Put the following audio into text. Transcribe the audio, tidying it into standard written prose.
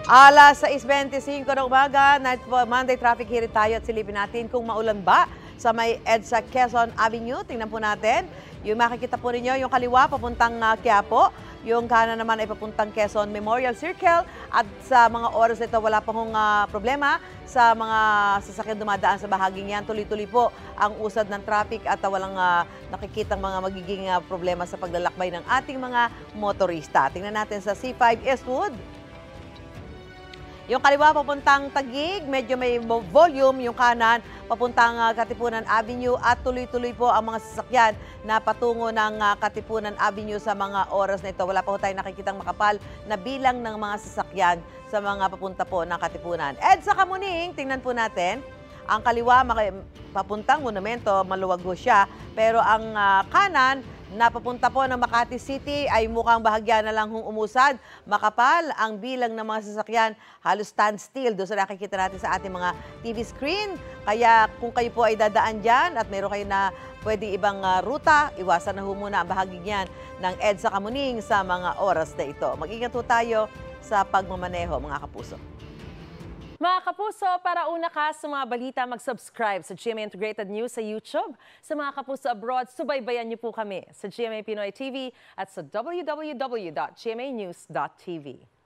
Alas 6:25 ng umaga, Monday traffic hearing tayo at silipin natin kung maulan ba sa may EDSA Quezon Avenue. Tingnan po natin. Yung makikita po ninyo, yung kaliwa papuntang Quiapo, yung kanan naman ay papuntang Quezon Memorial Circle. At sa mga oras nito, wala pong problema sa mga sasakyan dumadaan sa bahaging yan. Tuloy-tuloy po ang usad ng traffic at walang nakikitang mga magiging problema sa paglalakbay ng ating mga motorista. Tingnan natin sa C5 Eastwood. Yung kaliwa papuntang Taguig, medyo may volume. Yung kanan papuntang Katipunan Avenue at tuloy-tuloy po ang mga sasakyan na patungo ng Katipunan Avenue sa mga oras na ito. Wala pa po tayong nakikitang makapal na bilang ng mga sasakyan sa mga papunta po ng Katipunan. EDSA Kamuning, tingnan po natin. Ang kaliwa papuntang Monumento, maluwag ho siya. Pero ang kanan na papunta po ng Makati City ay mukhang bahagya na lang umusad. Makapal ang bilang ng mga sasakyan, halos standstill doon sa nakikita natin sa ating mga TV screen. Kaya kung kayo po ay dadaan dyan at meron kayo na pwede ibang ruta, iwasan na ho muna ang bahaging yan ng EDSA Kamuning sa mga oras na ito. Mag-ingat po tayo sa pagmamaneho, mga kapuso. Mga kapuso, para una ka sa mga balita, mag-subscribe sa GMA Integrated News sa YouTube. Sa mga kapuso abroad, subaybayan niyo po kami sa GMA Pinoy TV at sa www.gmanews.tv.